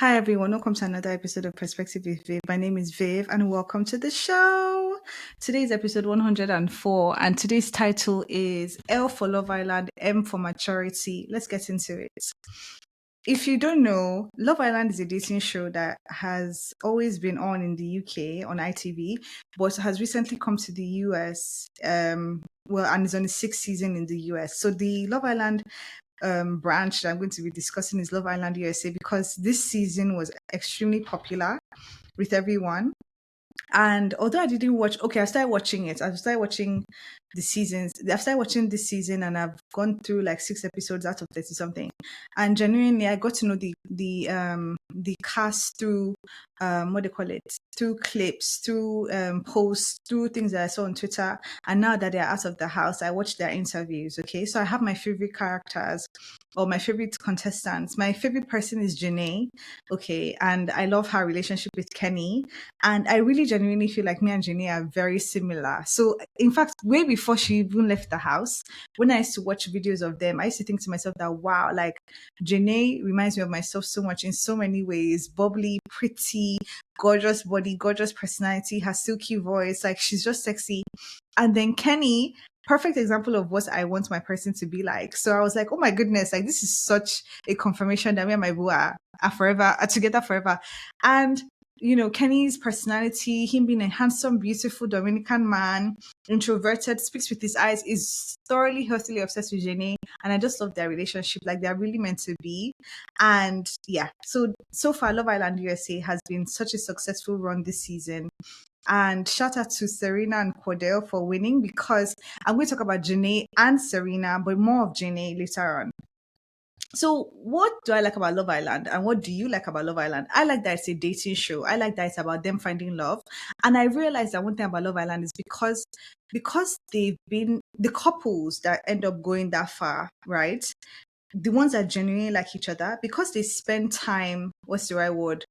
Hi everyone, welcome to another episode of Perspective with Viv. My name is Viv and welcome to the show. Today's episode 104 and today's title is L for Love Island, M for Maturity. Let's get into it. If you don't know, Love Island is a dating show that has always been on in the UK on ITV, but has recently come to the US. And is on the sixth season in the US. So the Love Island branch that I'm going to be discussing is Love Island USA because this season was extremely popular with everyone. And although I didn't watch, I started watching it. I started watching the seasons. I started watching this season, and I've gone through like 6 episodes out of 30 something. And genuinely, I got to know the cast through what they call it, through clips, through posts, through things that I saw on Twitter. And now that they're out of the house, I watch their interviews. Okay, so I have my favorite characters or my favorite contestants. My favorite person is Janae. Okay, and I love her relationship with Kenny. And I really genuinely feel like me and Jenny are very similar. So, in fact, way before she even left the house, when I used to watch videos of them, I used to think to myself that, wow, like Jenny reminds me of myself so much in so many ways. Bubbly, pretty, gorgeous body, gorgeous personality, her silky voice. Like, she's just sexy. And then Kenny, perfect example of what I want my person to be like. So I was like, oh my goodness, like this is such a confirmation that me and my boo are forever, are together forever. And Kenny's personality, him being a handsome, beautiful Dominican man, introverted, speaks with his eyes, is thoroughly, heartily obsessed with Jenny. And I just love their relationship. Like they're really meant to be. And yeah, so far, Love Island USA has been such a successful run this season. And shout out to Serena and Cordell for winning because I'm going to talk about Janae and Serena, but more of Janae later on. So what do I like about Love Island and what do you like about Love Island? I like that it's a dating show. I like that it's about them finding love. And I realized that one thing about Love Island is because they've been the couples that end up going that far, right? The ones that genuinely like each other, because they spend time, what's the right word?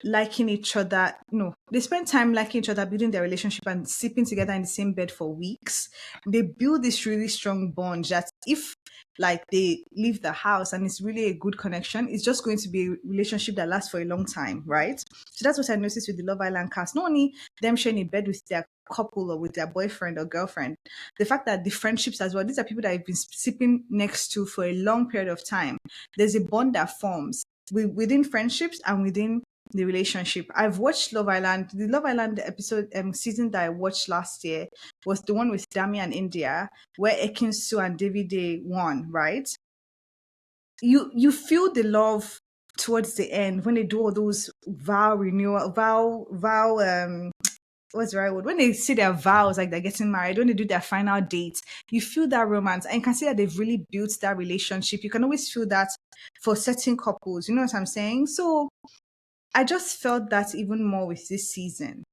Liking each other. No, they spend time liking each other, building their relationship and sleeping together in the same bed for weeks. They build this really strong bond that if like they leave the house and it's really a good connection, it's just going to be a relationship that lasts for a long time, right? So that's what I noticed with the Love Island cast. Not only them sharing a bed with their couple or with their boyfriend or girlfriend, the fact that the friendships as well, these are people that I've been sleeping next to for a long period of time. There's a bond that forms within friendships and within the relationship. I've watched Love Island. The Love Island episode season that I watched last year was the one with Dami and India, where Ekinsu and Davide won, right? You feel the love towards the end when they do all those vow renewal, what's the right word? When they say their vows, like they're getting married, when they do their final date, you feel that romance and you can see that they've really built that relationship. You can always feel that for certain couples, you know what I'm saying? So I just felt that even more with this season.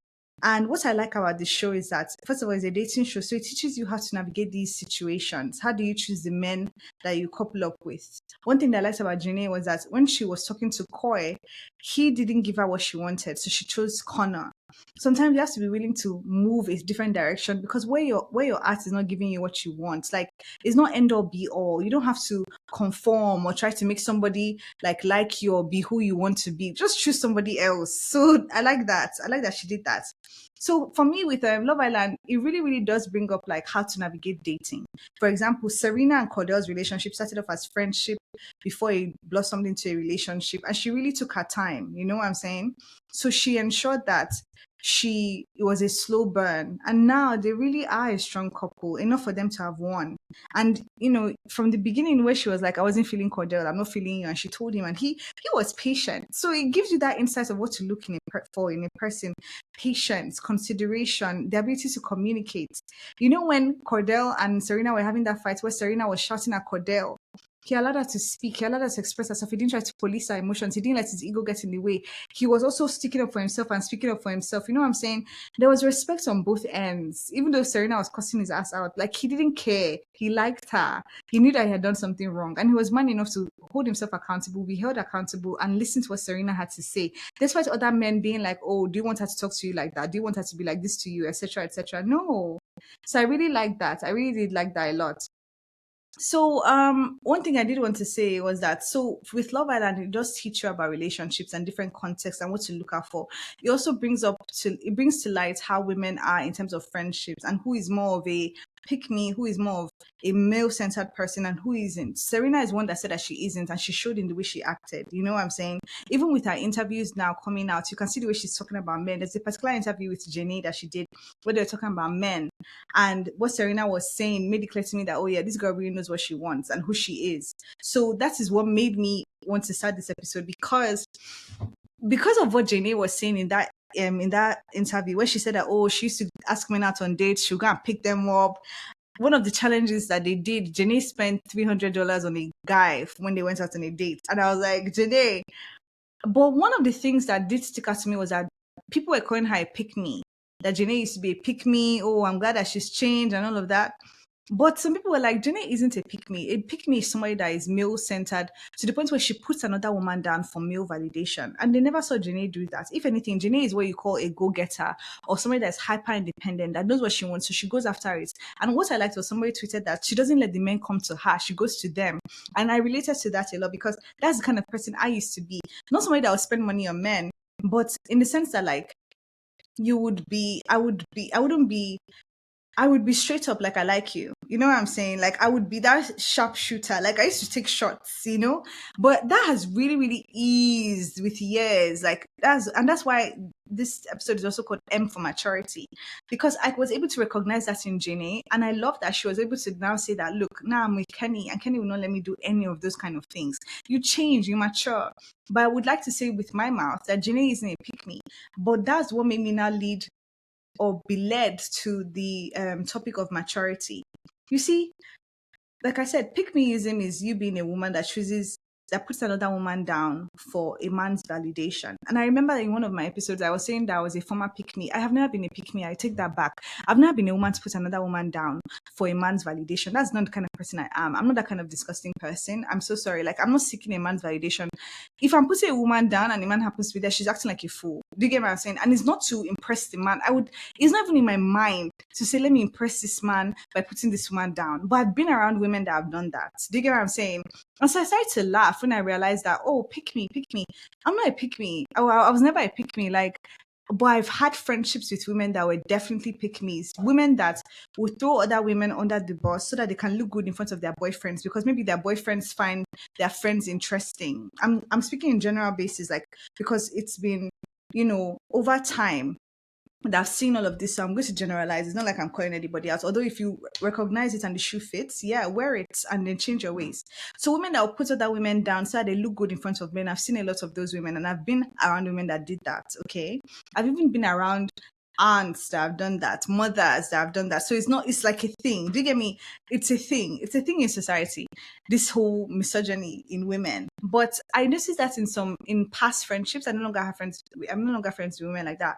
And what I like about the show is that, first of all, it's a dating show. So it teaches you how to navigate these situations. How do you choose the men that you couple up with? One thing that I liked about Janae was that when she was talking to Koi, he didn't give her what she wanted. So she chose Connor. Sometimes you have to be willing to move a different direction because where your art is not giving you what you want. Like it's not end all be all. You don't have to conform or try to make somebody like you or be who you want to be. Just choose somebody else. So I like that. I like that she did that. So for me with Love Island, it really, really does bring up like how to navigate dating. For example, Serena and Cordell's relationship started off as friendship before it blossomed into a relationship. And she really took her time. You know what I'm saying? So she ensured that it was a slow burn. And now they really are a strong couple, enough for them to have won. And from the beginning where she was like, I wasn't feeling Cordell, I'm not feeling you, and she told him, and he was patient. So it gives you that insight of what to look for in a person: patience, consideration, the ability to communicate. When Cordell and Serena were having that fight where Serena was shouting at Cordell, he allowed her to speak. He allowed her to express herself. He didn't try to police her emotions. He didn't let his ego get in the way. He was also sticking up for himself and speaking up for himself. You know what I'm saying? There was respect on both ends. Even though Serena was cussing his ass out, like he didn't care. He liked her. He knew that he had done something wrong. And he was man enough to hold himself accountable, be held accountable, and listen to what Serena had to say. Despite other men being like, oh, do you want her to talk to you like that? Do you want her to be like this to you, etc., etc.? No. So I really like that. I really did like that a lot. So, one thing I did want to say was that so with Love Island, it does teach you about relationships and different contexts and what to look out for. It also brings to light how women are in terms of friendships and who is more of a pick me, who is more of a male centered person and who isn't. Serena is one that said that she isn't, and she showed in the way she acted. You know what I'm saying? Even with her interviews now coming out, you can see the way she's talking about men. There's a particular interview with Jenny that she did where they're talking about men, and what Serena was saying made it clear to me that, oh yeah, this girl really knows what she wants and who she is. So that is what made me want to start this episode, because of what Janae was saying in that interview where she said that, oh, she used to ask men out on dates, she'll go and pick them up. One of the challenges that they did, Janae spent $300 on a guy when they went out on a date. And I was like, Janae. But one of the things that did stick out to me was that people were calling her a pick me. That Janae used to be a pick me. Oh, I'm glad that she's changed and all of that. But some people were like, Janae isn't a pick me. A pick me is somebody that is male centered to the point where she puts another woman down for male validation. And they never saw Janae do that. If anything, Janae is what you call a go getter or somebody that's hyper independent, that knows what she wants. So she goes after it. And what I liked was somebody tweeted that she doesn't let the men come to her, she goes to them. And I related to that a lot because that's the kind of person I used to be. Not somebody that would spend money on men, but in the sense that, like, I would be straight up, like, I like you. You know what I'm saying? Like, I would be that sharpshooter. Like, I used to take shots, you know? But that has really, really eased with years. Like, that's why this episode is also called M for maturity. Because I was able to recognize that in Jenny. And I love that she was able to now say that, look, now I'm with Kenny, and Kenny will not let me do any of those kind of things. You change, you mature. But I would like to say with my mouth that Jenny isn't a pick me. But that's what made me now lead or be led to the topic of maturity. You see, like I said, pick-meism is you being a woman that puts another woman down for a man's validation. And I remember in one of my episodes, I was saying that I was a former pick-me. I have never been a pick-me. I take that back. I've never been a woman to put another woman down for a man's validation. That's not the kind of person I am. I'm not that kind of disgusting person. I'm so sorry. Like, I'm not seeking a man's validation. If I'm putting a woman down and a man happens to be there, she's acting like a fool. Do you get what I'm saying? And it's not to impress the man. It's not even in my mind to say, let me impress this man by putting this woman down. But I've been around women that have done that. Do you get what I'm saying? And so I started to laugh when I realized that, oh, pick me. I'm not a pick me. Oh, I was never a pick me. Like, but I've had friendships with women that were definitely pick me's. Women that would throw other women under the bus so that they can look good in front of their boyfriends, because maybe their boyfriends find their friends interesting. I'm speaking in general basis, like, because it's been, over time that I've seen all of this, so I'm going to generalize. It's not like I'm calling anybody out. Although if you recognize it and the shoe fits, yeah, wear it and then change your ways. So women that will put other women down so that they look good in front of men, I've seen a lot of those women, and I've been around women that did that, okay? I've even been around aunts that have done that, mothers that have done that. So it's like a thing. Do you get me? It's a thing. It's a thing in society, this whole misogyny in women. But I noticed that in past friendships, I'm no longer friends with women like that.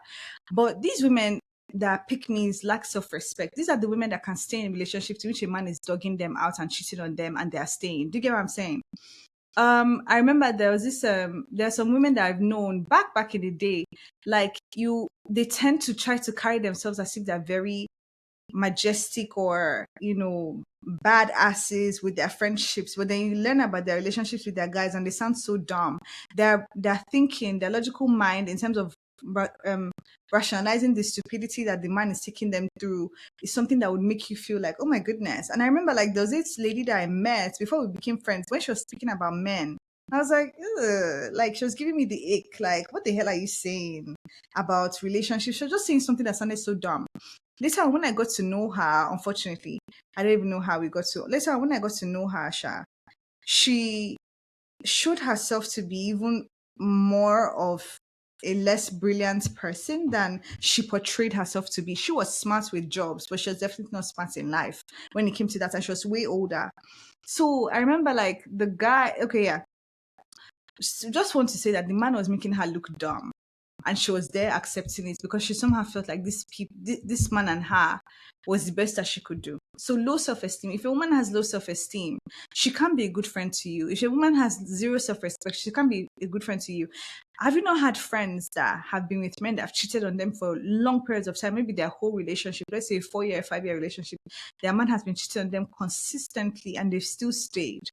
But these women that pick me lack self-respect. These are the women that can stay in relationships in which a man is dogging them out and cheating on them, and they are staying. Do you get what I'm saying? I remember there are some women that I've known back in the day, like they tend to try to carry themselves as if they're very majestic or badasses with their friendships, but then you learn about their relationships with their guys and they sound so dumb. Their thinking, their logical mind in terms of rationalizing the stupidity that the man is taking them through is something that would make you feel like, oh my goodness. And I remember, like, there was this lady that I met before we became friends. When she was speaking about men, I was like, ugh. Like, she was giving me the ick. Like, what the hell are you saying about relationships? She was just saying something that sounded so dumb. Later on, when I got to know her, unfortunately, I don't even know how we got to. Later on, when I got to know her, she showed herself to be even more of a less brilliant person than she portrayed herself to be. She was smart with jobs, but she was definitely not smart in life when it came to that, and she was way older. So I remember, like, the guy, okay, yeah, just want to say that the man was making her look dumb. and she was there accepting it because she somehow felt like this man and her was the best that she could do. So low self-esteem. If a woman has low self-esteem, she can't be a good friend to you. If a woman has zero self-respect, she can't be a good friend to you. Have you not had friends that have been with men that have cheated on them for long periods of time, maybe their whole relationship, let's say a 4-year, 5-year relationship, their man has been cheating on them consistently and they've still stayed?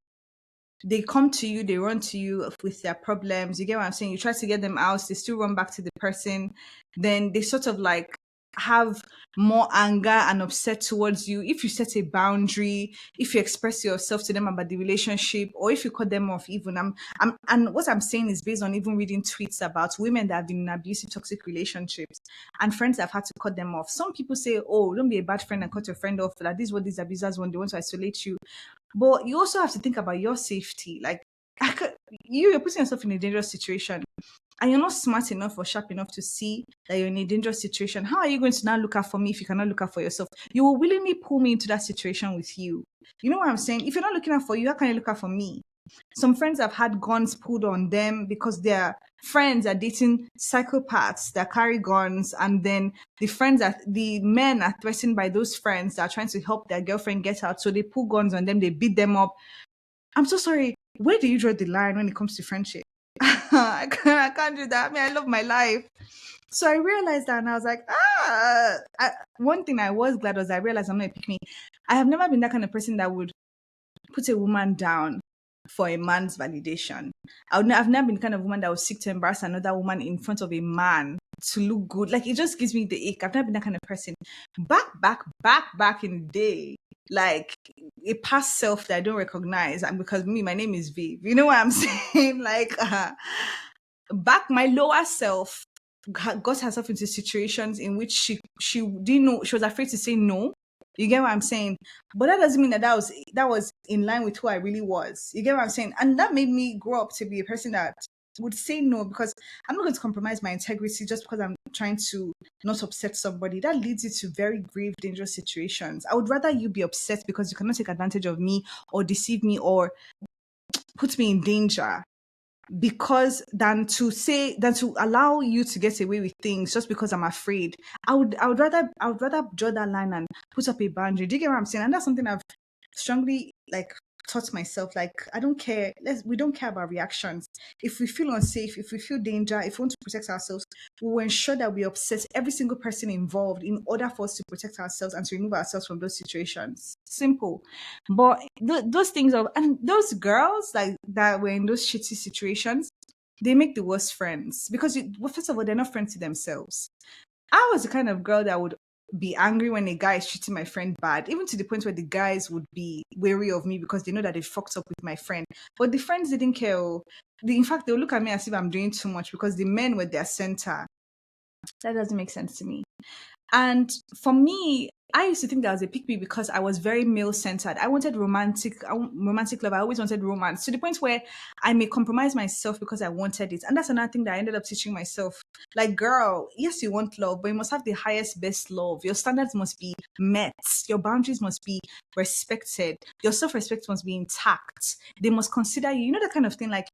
They come to you, they run to you with their problems. You get what I'm saying? You try to get them out, they still run back to the person. Then they sort of like have more anger and upset towards you if you set a boundary, if you express yourself to them about the relationship, or if you cut them off even. And what I'm saying is based on even reading tweets about women that have been in abusive, toxic relationships and friends that have had to cut them off. Some people say, oh, don't be a bad friend and cut your friend off. Like, this is what these abusers want. They want to isolate you. But you also have to think about your safety. Like, you're putting yourself in a dangerous situation and you're not smart enough or sharp enough to see that you're in a dangerous situation. How are you going to now look out for me if you cannot look out for yourself? You will willingly pull me into that situation with you. You know what I'm saying? If you're not looking out for you, how can you look out for me? Some friends have had guns pulled on them because their friends are dating psychopaths that carry guns, and then the men are threatened by those friends that are trying to help their girlfriend get out, so they pull guns on them, they beat them up. I'm so sorry. Where do you draw the line when it comes to friendship? I can't do that. I mean, I love my life. So I realized that, and I was like, one thing I was glad was I realized I'm not a pick-me. I have never been that kind of person that would put a woman down for a man's validation. I've never been the kind of woman that would seek to embarrass another woman in front of a man to look good. Like, it just gives me the ick. I've never been that kind of person. Back in the day, like a past self that I don't recognize, and because my name is Viv. You know what I'm saying? Like, back my lower self got herself into situations in which she didn't know, she was afraid to say no. You get what I'm saying? But that doesn't mean that was in line with who I really was. You get what I'm saying? And that made me grow up to be a person that would say no, because I'm not going to compromise my integrity just because I'm trying to not upset somebody. That leads you to very grave, dangerous situations. I would rather you be upset because you cannot take advantage of me or deceive me or put me in danger, because than to allow you to get away with things just because I'm afraid. I would rather draw that line and put up a boundary. Do you get what I'm saying? And that's something I've strongly like taught myself. Like, I don't care. We don't care about reactions. If we feel unsafe, if we feel danger, if we want to protect ourselves, we will ensure that we upset every single person involved in order for us to protect ourselves and to remove ourselves from those situations. Simple. But those things and those girls like that were in those shitty situations, they make the worst friends because first of all, they're not friends to themselves. I was the kind of girl that would be angry when a guy is treating my friend bad, even to the point where the guys would be wary of me because they know that they fucked up with my friend. But the friends didn't care. In fact, they'll look at me as if I'm doing too much because the men were their center. That doesn't make sense to me. And for me, I used to think that I was a pick-me because I was very male-centered. I wanted romantic love. I always wanted romance, to the point where I may compromise myself because I wanted it. And that's another thing that I ended up teaching myself. Like, girl, yes, you want love, but you must have the highest, best love. Your standards must be met. Your boundaries must be respected. Your self-respect must be intact. They must consider you. You know, that kind of thing. Like,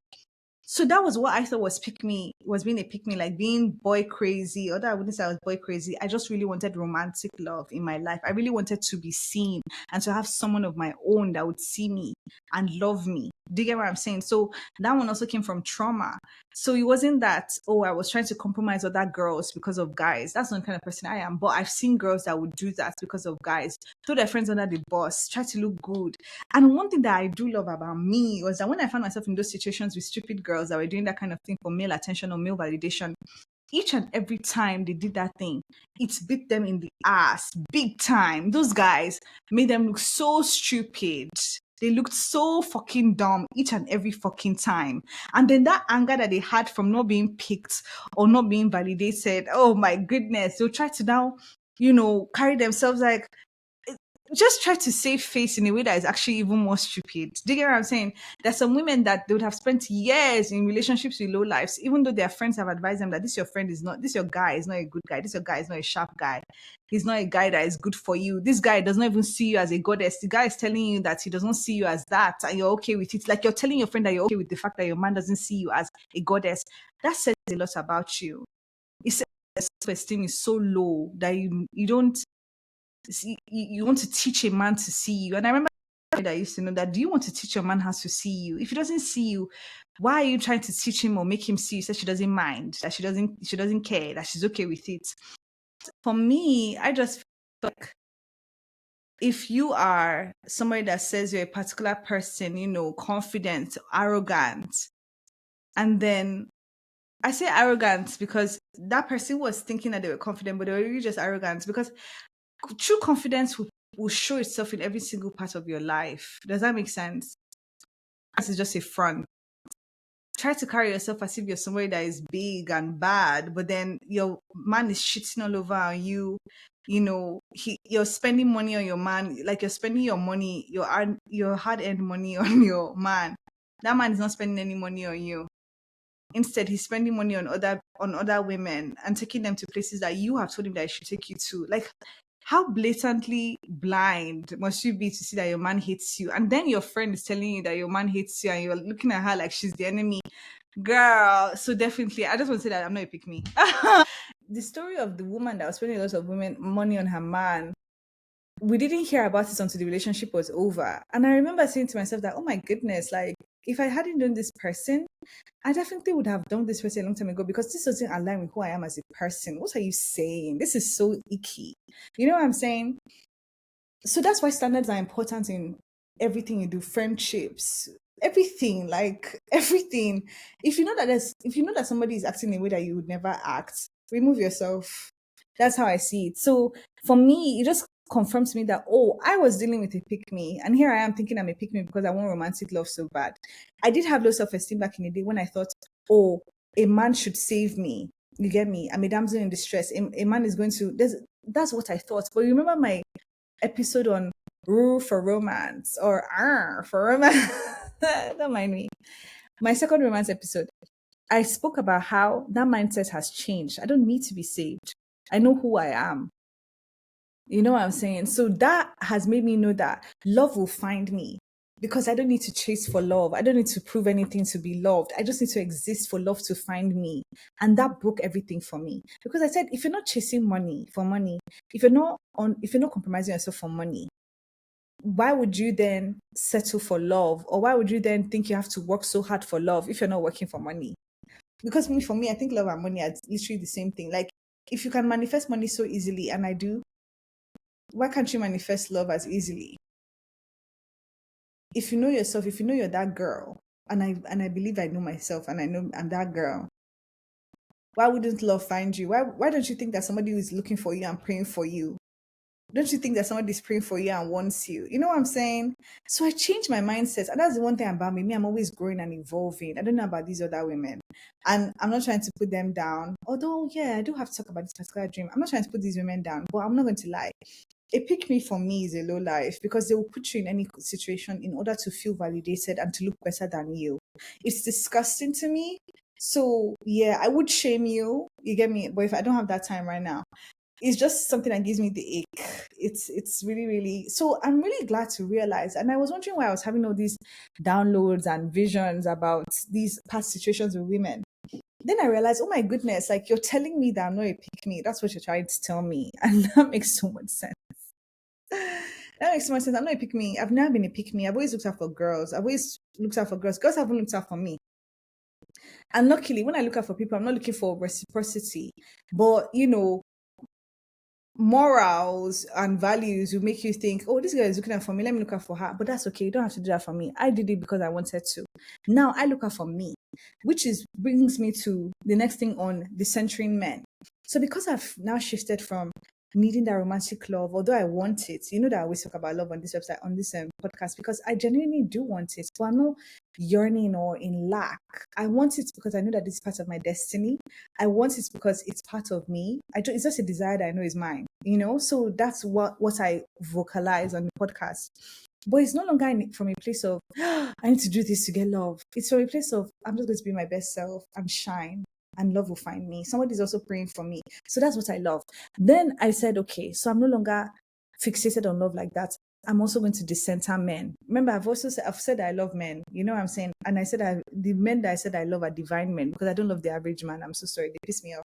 so that was what I thought was being a pick me, like being boy crazy. Although I wouldn't say I was boy crazy, I just really wanted romantic love in my life. I really wanted to be seen and to have someone of my own that would see me and love me. Do you get what I'm saying? So that one also came from trauma. So it wasn't that, oh, I was trying to compromise other girls because of guys. That's not the kind of person I am. But I've seen girls that would do that because of guys, throw their friends under the bus, try to look good. And one thing that I do love about me was that when I found myself in those situations with stupid girls that were doing that kind of thing for male attention or male validation, each and every time they did that thing, it bit them in the ass big time. Those guys made them look so stupid. They looked so fucking dumb each and every fucking time. And then that anger that they had from not being picked or not being validated, oh my goodness, they'll try to now, carry themselves like, just try to save face in a way that is actually even more stupid. Do you get what I'm saying? There's some women that they would have spent years in relationships with low lives, even though their friends have advised them that this your guy is not a good guy. This your guy is not a sharp guy. He's not a guy that is good for you. This guy does not even see you as a goddess. The guy is telling you that he does not see you as that, and you're okay with it. Like, you're telling your friend that you're okay with the fact that your man doesn't see you as a goddess. That says a lot about you. It says self-esteem is so low that you don't see, you want to teach a man to see you. And I remember that I used to know that, do you want to teach your man how to see you? If he doesn't see you, why are you trying to teach him or make him see you? Said she doesn't mind, that she doesn't care, that she's okay with it. For me, I just feel like if you are somebody that says you're a particular person, confident, arrogant, and then I say arrogant because that person was thinking that they were confident, but they were really just arrogant, because true confidence will show itself in every single part of your life. Does that make sense? This is just a front. Try to carry yourself as if you're somebody that is big and bad, but then your man is shitting all over on you. You're spending money on your man, like you're spending your money, your hard-earned money on your man. That man is not spending any money on you. Instead, he's spending money on other women and taking them to places that you have told him that he should take you to. Like, how blatantly blind must you be to see that your man hates you? And then your friend is telling you that your man hates you and you're looking at her like she's the enemy. Girl, so definitely, I just want to say that I'm not a pick me. The story of the woman that was spending a lot of money on her man, we didn't hear about it until the relationship was over. And I remember saying to myself that, oh my goodness, like, if I hadn't known this person, I definitely would have done this person a long time ago, because this doesn't align with who I am as a person. What are you saying? This is so icky. You know what I'm saying? So that's why standards are important in everything you do, friendships, everything, like everything. If you know that somebody is acting in a way that you would never act, remove yourself. That's how I see it. So for me, it just confirms me that, oh, I was dealing with a pick me, and here I am thinking I'm a pick me because I want romantic love so bad. I did have low self-esteem back in the day when I thought, oh, a man should save me. You get me? I'm a damsel in distress. A man is going to. That's what I thought. But remember my episode on rule for romance, or R for romance? Don't mind me. My second romance episode, I spoke about how that mindset has changed. I don't need to be saved. I know who I am. You know what I'm saying? So that has made me know that love will find me, because I don't need to chase for love. I don't need to prove anything to be loved. I just need to exist for love to find me. And that broke everything for me. Because I said, if you're not chasing money for money, if you're not compromising yourself for money, why would you then settle for love? Or why would you then think you have to work so hard for love if you're not working for money? Because for me, I think love and money are literally the same thing. Like, if you can manifest money so easily, and I do, why can't you manifest love as easily? If you know yourself, if you know you're that girl, and I believe I know myself, and I know I'm that girl, why wouldn't love find you? Why don't you think that somebody who is looking for you and praying for you? Don't you think that somebody's praying for you and wants you? You know what I'm saying? So I changed my mindset. And that's the one thing about me. I'm always growing and evolving. I don't know about these other women. And I'm not trying to put them down. Although, yeah, I do have to talk about this particular dream. I'm not trying to put these women down, but I'm not going to lie. A pick me for me is a low life, because they will put you in any situation in order to feel validated and to look better than you. It's disgusting to me. So yeah, I would shame you. You get me? But if I don't have that time right now, it's just something that gives me the ache. It's really, really, so I'm really glad to realize. And I was wondering why I was having all these downloads and visions about these past situations with women. Then I realized, oh my goodness, like, you're telling me that I'm not a pick me. That's what you're trying to tell me. And that makes so much sense. That makes so much sense. I'm not a pick me. I've never been a pick me. I've always looked out for girls. I've always looked out for girls. Girls haven't looked out for me. And luckily, when I look out for people, I'm not looking for reciprocity. But, morals and values will make you think, oh, this girl is looking out for me, let me look out for her. But that's okay. You don't have to do that for me. I did it because I wanted to. Now I look out for me, which brings me to the next thing on the centering men. So because I've now shifted from needing that romantic love, although I want it, you know that I always talk about love on this website, on this podcast, because I genuinely do want it, but I'm not yearning or in lack. I want it because I know that this is part of my destiny. I want it because it's part of me. It's just a desire that I know is mine, so that's what I vocalize on the podcast. But it's no longer from a place of I need to do this to get love. It's from a place of I'm just going to be my best self and shine, and love will find me. Somebody's also praying for me. So that's what I love. Then I said, okay, so I'm no longer fixated on love like that. I'm also going to decenter men. Remember, I've said I love men. You know what I'm saying? And I said the men that I said I love are divine men, because I don't love the average man. I'm so sorry. They piss me off.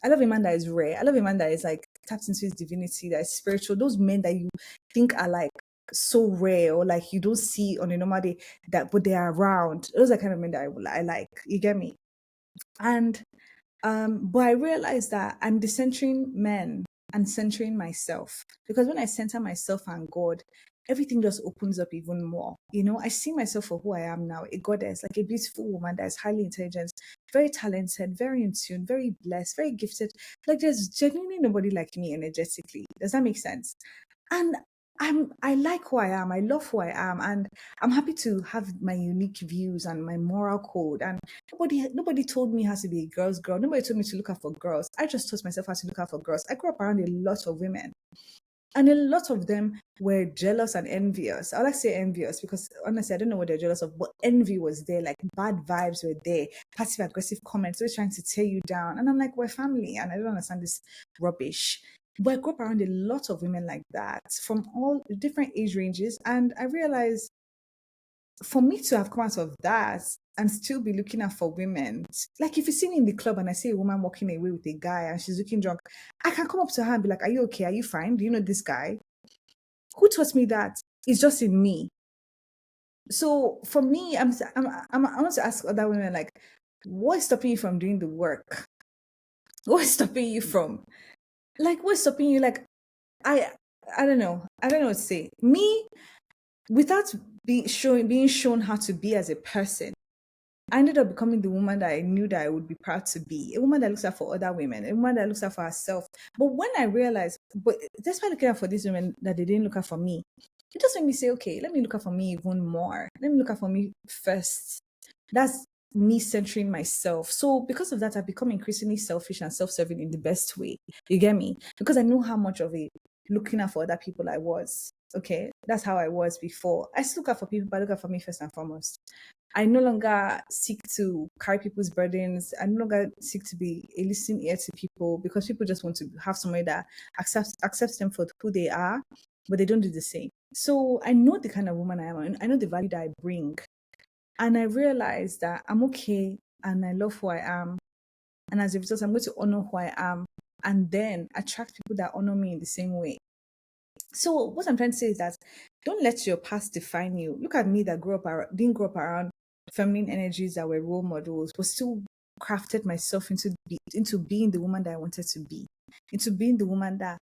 I love a man that is rare. I love a man that is like tapped into his divinity, that is spiritual. Those men that you think are like so rare or like you don't see on a normal day that but they are around. Those are kind of men that I like. You get me? And but I realized that I'm decentering men and centering myself because when I center myself and God, everything just opens up even more. You know, I see myself for who I am now, a goddess, like a beautiful woman that is highly intelligent, very talented, very in tune, very blessed, very gifted. Like there's genuinely nobody like me energetically. Does that make sense? And I like who I am. I love who I am, and I'm happy to have my unique views and my moral code. And nobody told me how to be a girl's girl. Nobody told me to look out for girls. I just taught myself how to look out for girls. I grew up around a lot of women, and a lot of them were jealous and envious. I like to say envious because honestly, I don't know what they're jealous of, but envy was there. Like bad vibes were there, passive aggressive comments, always trying to tear you down. And I'm like, we're family, and I don't understand this rubbish. But I grew up around a lot of women like that from all different age ranges. And I realized for me to have come out of that and still be looking out for women, like if you see me in the club and I see a woman walking away with a guy and she's looking drunk, I can come up to her and be like, are you okay? Are you fine? Do you know this guy? Who taught me that? It's just in me. So for me, I want to ask other women, like, what's stopping you from doing the work? What's stopping you from, like, what's stopping you? Like, I, I don't know. I don't know what to say. Me, without being shown how to be as a person, I ended up becoming the woman that I knew that I would be proud to be. A woman that looks out for other women, a woman that looks out for herself. But when I realized, but despite looking out for these women, that they didn't look out for me, it just made me say, okay, let me look out for me even more. Let me look out for me first. That's me centering myself. So because of that, I've become increasingly selfish and self-serving in the best way. You get me? Because I know how much of a looking out for other people I was. Okay, that's how I was before. I still look out for people, but I look out for me first and foremost. I no longer seek to carry people's burdens. I no longer seek to be a listening ear to people because people just want to have somebody that accepts them for who they are, but they don't do the same. So I know the kind of woman I am. And I know the value that I bring, and I realize that I'm okay and I love who I am. And as a result, I'm going to honor who I am and then attract people that honor me in the same way. So what I'm trying to say is that don't let your past define you. Look at me that didn't grow up around feminine energies that were role models, but still crafted myself into being the woman that I wanted to be, into being the woman that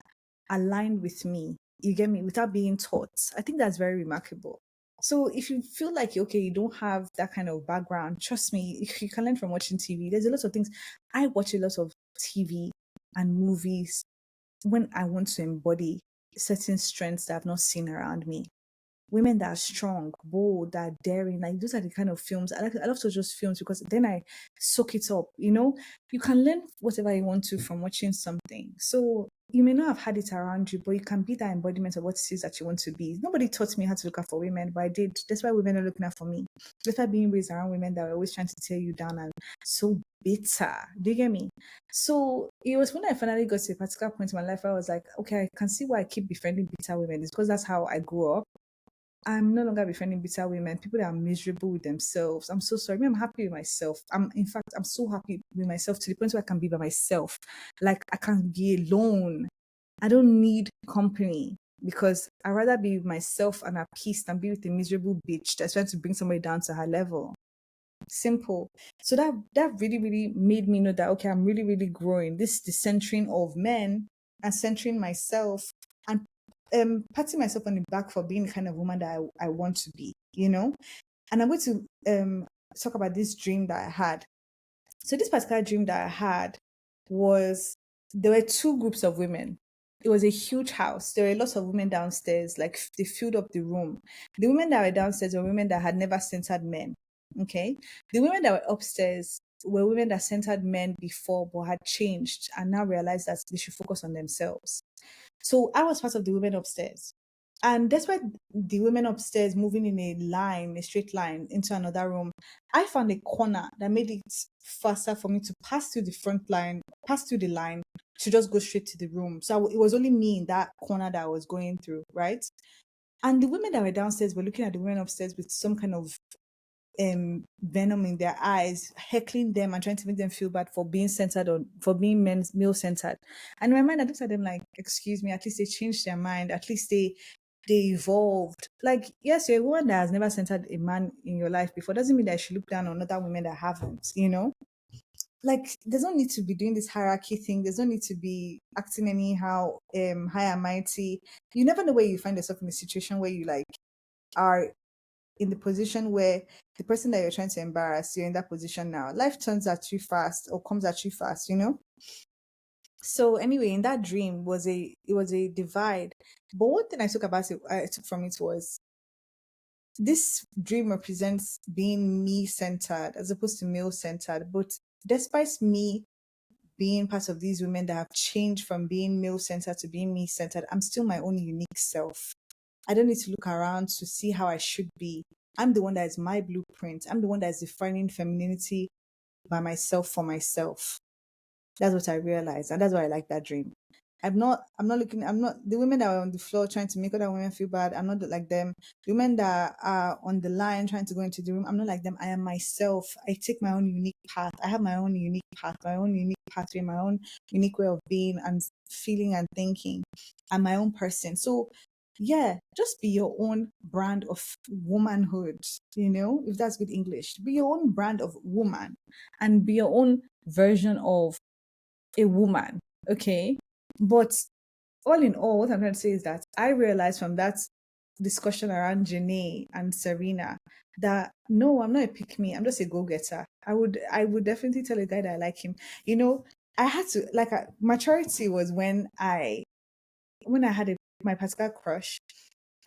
aligned with me. You get me? Without being taught. I think that's very remarkable. So if you feel like okay, you don't have that kind of background, trust me, you can learn from watching TV. There's a lot of things. I watch a lot of TV and movies when I want to embody certain strengths that I've not seen around me. Women that are strong, bold, that are daring, like those are the kind of films I love to just films because then I soak it up. You know, you can learn whatever you want to from watching something. So you may not have had it around you, but you can be that embodiment of what it is that you want to be. Nobody taught me how to look out for women, but I did. That's why women are looking out for me. That's why being raised around women that were always trying to tear you down and so bitter. Do you get me? So it was when I finally got to a particular point in my life where I was like, okay, I can see why I keep befriending bitter women. It's because that's how I grew up. I'm no longer befriending bitter women, people that are miserable with themselves. I'm so sorry. I'm happy with myself. In fact, I'm so happy with myself to the point where I can be by myself. Like I can be alone. I don't need company because I'd rather be with myself and at peace than be with a miserable bitch that's trying to bring somebody down to her level. Simple. So that really, really made me know that okay, I'm really, really growing. This decentering of men and centering myself and patting myself on the back for being the kind of woman that I want to be, you know? And I'm going to talk about this dream that I had. So this particular dream that I had was there were two groups of women. It was a huge house. There were lots of women downstairs, like they filled up the room. The women that were downstairs were women that had never centered men. Okay. The women that were upstairs were women that centered men before but had changed and now realized that they should focus on themselves. So I was part of the women upstairs. And despite the women upstairs moving in a straight line into another room, I found a corner that made it faster for me to pass through the front line, pass through the line to just go straight to the room. So it was only me in that corner that I was going through, right? And the women that were downstairs were looking at the women upstairs with some kind of venom in their eyes, heckling them and trying to make them feel bad for being centered on for being male centered. And in my mind, I looked at them like, excuse me, at least they changed their mind, at least they evolved. Like, yes, you're a woman that has never centered a man in your life before. Doesn't mean that you should look down on other women that haven't, you know? Like, there's no need to be doing this hierarchy thing. There's no need to be acting anyhow, high and mighty. You never know where you find yourself in a situation where you like are in the position where the person that you're trying to embarrass, you're in that position now. Life turns at you fast or comes at you fast, you know? So anyway, in that dream it was a divide. But one thing I took from it was this dream represents being me centered as opposed to male centered. But despite me being part of these women that have changed from being male centered to being me centered, I'm still my own unique self. I don't need to look around to see how I should be. I'm the one that is my blueprint. I'm the one that is defining femininity by myself for myself. That's what I realized. And that's why I like that dream. I'm not the women that are on the floor trying to make other women feel bad. I'm not like them. The women that are on the line trying to go into the room, I'm not like them. I am myself. I take my own unique path. I have my own unique path, my own unique pathway, my own unique way of being and feeling and thinking. I'm my own person. So yeah, just be your own brand of womanhood, you know, if that's good English. Be your own brand of woman and be your own version of a woman. Okay. But all in all, what I'm trying to say is that I realized from that discussion around Janae and Serena that no, I'm not a pick me. I'm just a go getter. I would definitely tell a guy that I like him. You know, I had to like maturity was when I had my particular crush.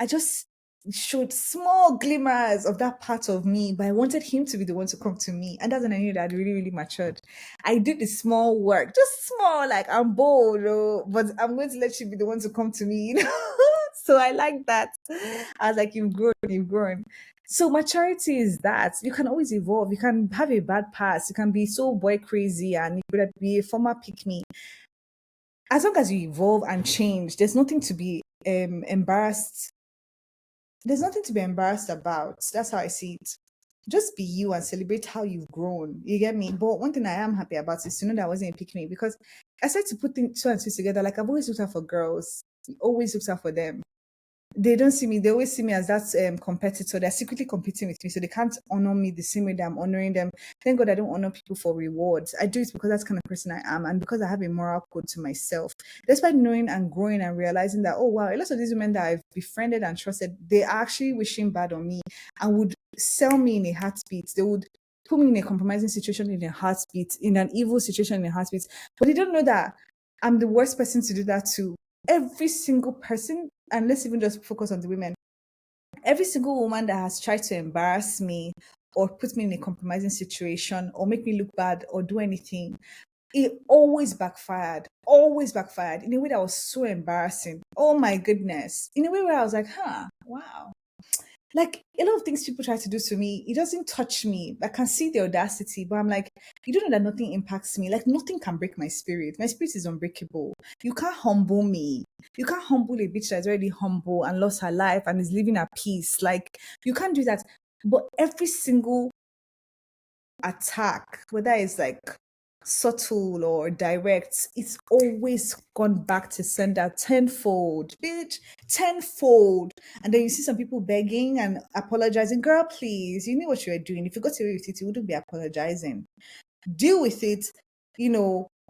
I just showed small glimmers of that part of me, but I wanted him to be the one to come to me. And that's when I knew that I'd really, really matured. I did the small work, just small, like I'm bold, oh, but I'm going to let you be the one to come to me, you know? So I like that. I was like, you've grown, you've grown. So maturity is that you can always evolve. You can have a bad past. You can be so boy crazy and you could be a former pick me. As long as you evolve and change, there's nothing to be embarrassed about. That's how I see it. Just be you and celebrate how you've grown. You get me? But one thing I am happy about is to know that I wasn't a pick me because I started to put two and two together. Like I've always looked out for girls, always looked out for them. They don't see me, they always see me as that competitor. They're secretly competing with me, so they can't honor me the same way that I'm honoring them. Thank God I don't honor people for rewards. I do it because that's the kind of person I am and because I have a moral code to myself. Despite knowing and growing and realizing that, oh wow, a lot of these women that I've befriended and trusted, they are actually wishing bad on me and would sell me in a heartbeat. They would put me in a compromising situation in a heartbeat, in an evil situation in a heartbeat. But they don't know that I'm the worst person to do that to. Every single person, and let's even just focus on the women, every single woman that has tried to embarrass me or put me in a compromising situation or make me look bad or do anything, it always backfired in a way that was so embarrassing. Oh my goodness. In a way where I was like, wow. Like a lot of things people try to do to me, it doesn't touch me. I can see the audacity, but I'm like, you don't know that nothing impacts me. Like nothing can break my spirit. My spirit is unbreakable. You can't humble me. You can't humble a bitch that's already humble and lost her life and is living at peace. Like you can't do that. But every single attack, whether it's like subtle or direct, it's always gone back to sender tenfold, bitch, tenfold. And then you see some people begging and apologizing. Girl, please, you knew what you were doing. If you got away with it, you wouldn't be apologizing. Deal with it,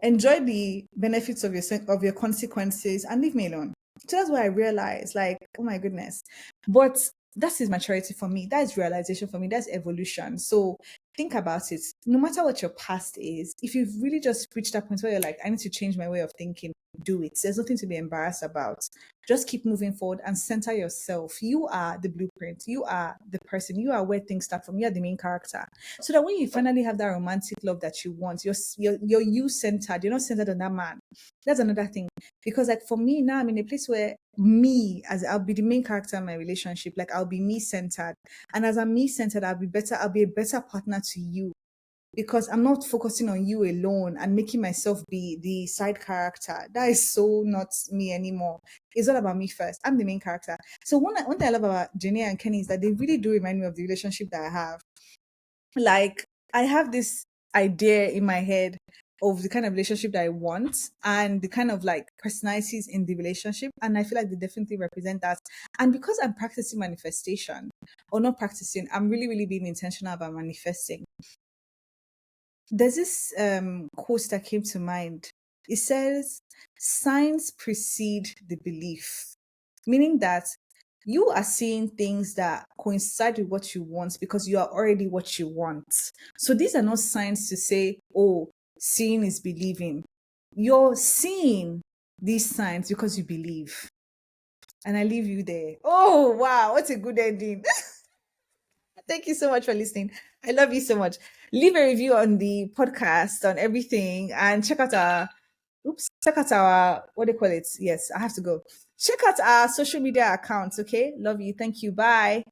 enjoy the benefits of your consequences and leave me alone. So that's what I realized, like, oh my goodness. But that is maturity for me. That is realization for me. That's evolution. So think about it. No matter what your past is, if you've really just reached that point where you're like, I need to change my way of thinking, do it. There's nothing to be embarrassed about. Just keep moving forward and center yourself. You are the blueprint. You are the person. You are where things start from. You are the main character. So that when you finally have that romantic love that you want, you're you centered. You're not centered on that man. That's another thing. Because like for me now, I'm in a place where me, as I'll be the main character in my relationship, like I'll be me centered. And as I'm me centered, I'll be a better partner to you because I'm not focusing on you alone and making myself be the side character. That is so not me anymore. It's all about me first. I'm the main character. So one thing I love about Jenny and Kenny is that they really do remind me of the relationship that I have. Like, I have this idea in my head of the kind of relationship that I want and the kind of like personalities in the relationship. And I feel like they definitely represent that. And because I'm practicing manifestation, or not practicing, I'm really, really being intentional about manifesting. There's this quote that came to mind. It says, signs precede the belief, meaning that you are seeing things that coincide with what you want because you are already what you want. So these are not signs to say, oh, seeing is believing. You're seeing these signs because you believe. And I leave you there. Oh, wow. What a good ending. Thank you so much for listening. I love you so much. Leave a review on the podcast, on everything, and check out our, what do you call it? Yes, I have to go. Check out our social media accounts, okay? Love you. Thank you. Bye.